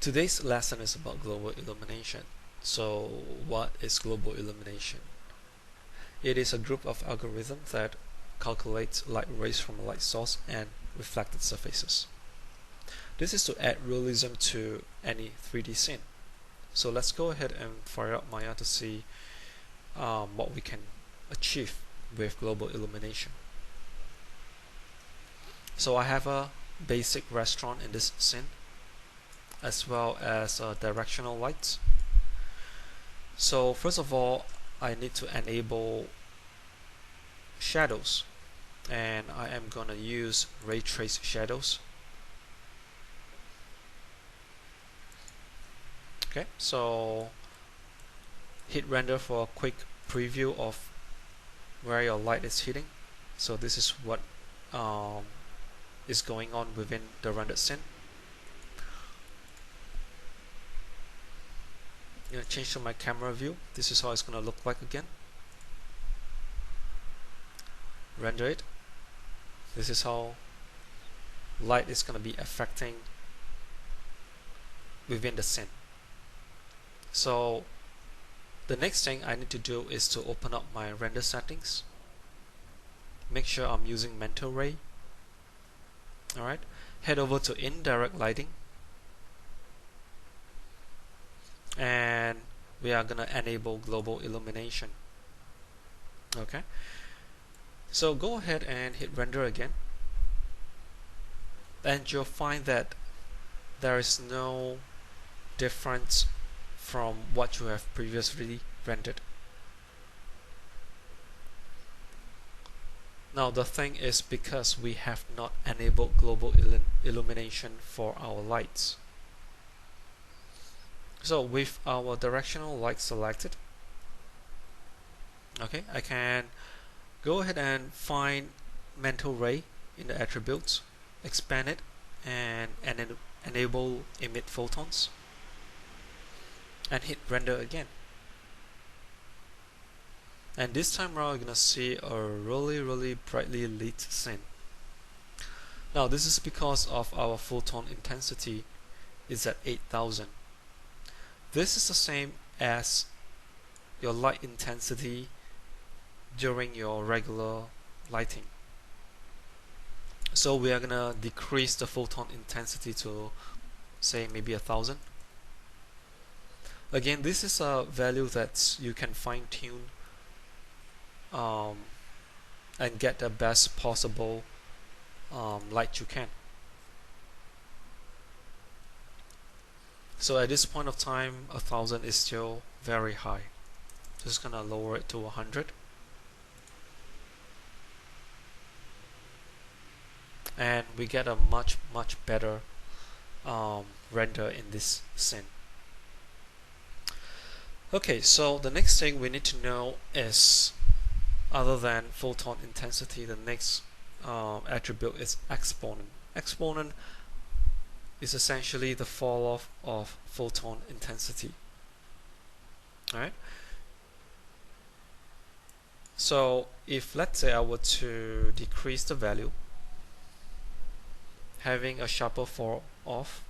Today's lesson is about global illumination. So, what is global illumination? It is a group of algorithms that calculates light rays from a light source and reflected surfaces. This is to add realism to any 3D scene. So let's go ahead and fire up Maya to see what we can achieve with global illumination. So I have a basic restaurant in this scene, as well as directional lights. So first of all, I need to enable shadows, and I am gonna use ray trace shadows. Okay, so hit render for a quick preview of where your light is hitting. So this is what is going on within the rendered scene. I'm going to change to my camera view. This is how it's going to look like again. Render it. This is how light is going to be affecting within the scene. So the next thing I need to do is to open up my render settings. Make sure I'm using mental ray. Alright, head over to indirect lighting, and we are gonna enable global illumination. Okay, so go ahead and hit render again, and you'll find that there is no difference from what you have previously rendered. Now the thing is, because we have not enabled global illumination for our lights. So with our directional light selected, okay, I can go ahead and find mental ray in the attributes, expand it, and enable emit photons, and hit render again. And this time around, you're gonna see a really brightly lit scene. Now this is because of our photon intensity is at 8000. This is the same as your light intensity during your regular lighting. So we are gonna decrease the photon intensity to, say, maybe 1000. Again, this is a value that you can fine-tune and get the best possible light you can. So at this point of time, 1000 is still very high. Just gonna lower it to 100, and we get a much better render in this scene. Okay, so the next thing we need to know is, other than photon intensity, the next attribute is exponent. Exponent is essentially the fall off of photon intensity. Alright, so if, let's say, I were to decrease the value, having a sharper fall off,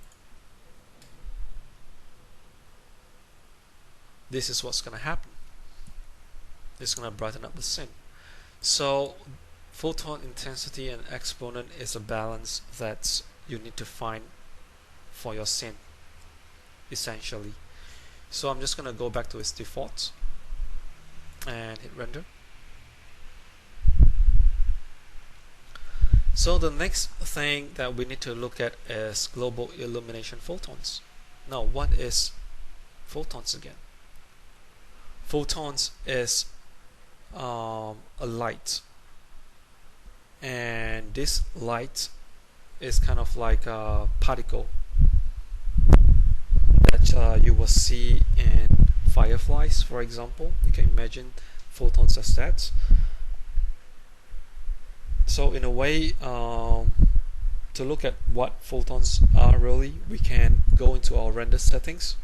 this is what's going to happen. It's going to brighten up the scene. So photon intensity and exponent is a balance that you need to find for your scene, essentially. So I'm just going to go back to its default and hit render. So the next thing that we need to look at is global illumination photons. Now, what is photons again? Photons is a light, and this light is kind of like a particle that you will see in fireflies, for example. You can imagine photons as that. So in a way, to look at what photons are really, we can go into our render settings.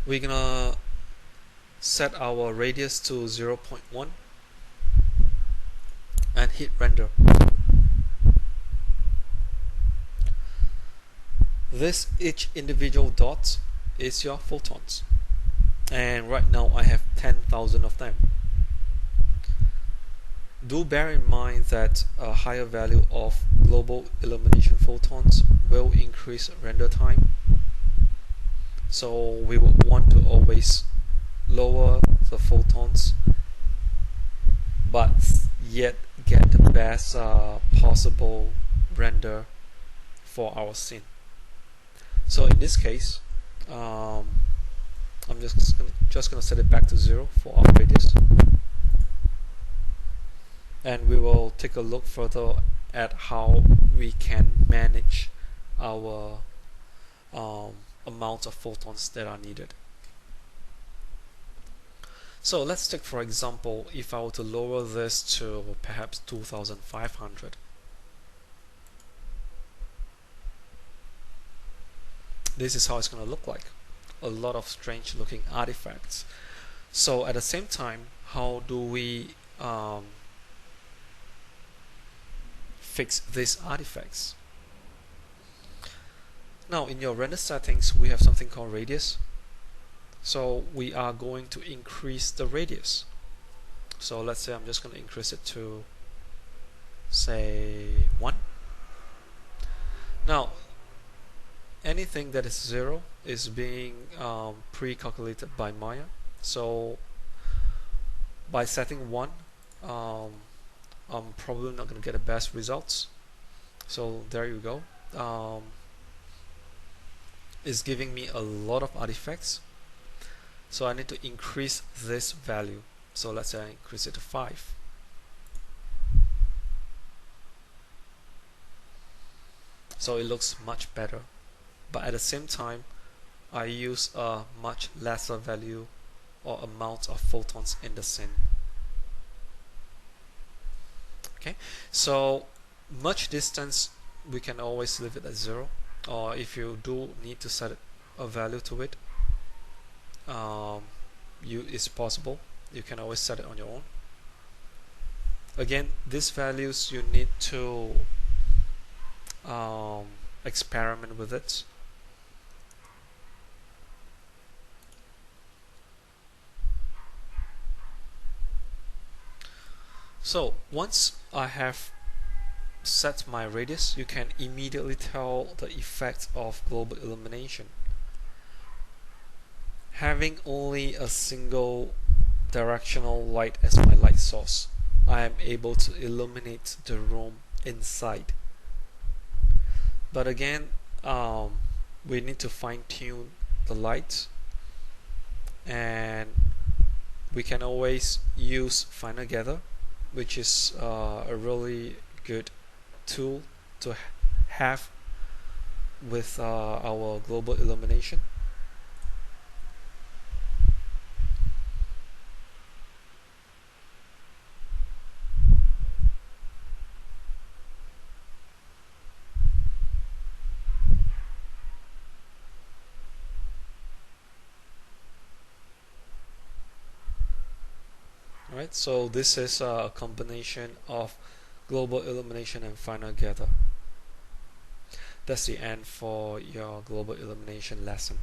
We're gonna set our radius to 0.1 and hit render. Each individual dot is your photons, and right now I have 10,000 of them. Do bear in mind that a higher value of global illumination photons will increase render time, so we would want to always lower the photons but yet get the best possible render for our scene. So in this case, I'm just gonna set it back to 0 for our radius, and we will take a look further at how we can manage our amount of photons that are needed. So let's take, for example, if I were to lower this to perhaps 2500. This is how it's going to look like. A lot of strange looking artifacts. So at the same time, how do we fix these artifacts? Now in your render settings, we have something called radius. So we are going to increase the radius. So let's say I'm just going to increase it to, say, 1. Now anything that is 0 is being pre-calculated by Maya. So by setting 1, I'm probably not going to get the best results. So there you go. It's giving me a lot of artifacts. So I need to increase this value. So let's say I increase it to 5. So it looks much better. But at the same time, I use a much lesser value or amount of photons in the scene. Okay, so merge distance, we can always leave it at 0, or if you do need to set a value to it, it's possible. You can always set it on your own. Again, these values you need to experiment with it. So once I have set my radius, you can immediately tell the effect of global illumination. Having only a single directional light as my light source, I am able to illuminate the room inside. But again, we need to fine-tune the light, and we can always use Finer Gather, which is a really good tool to have with our global illumination. Alright, so this is a combination of global illumination and Finer Gather. That's the end for your global illumination lesson.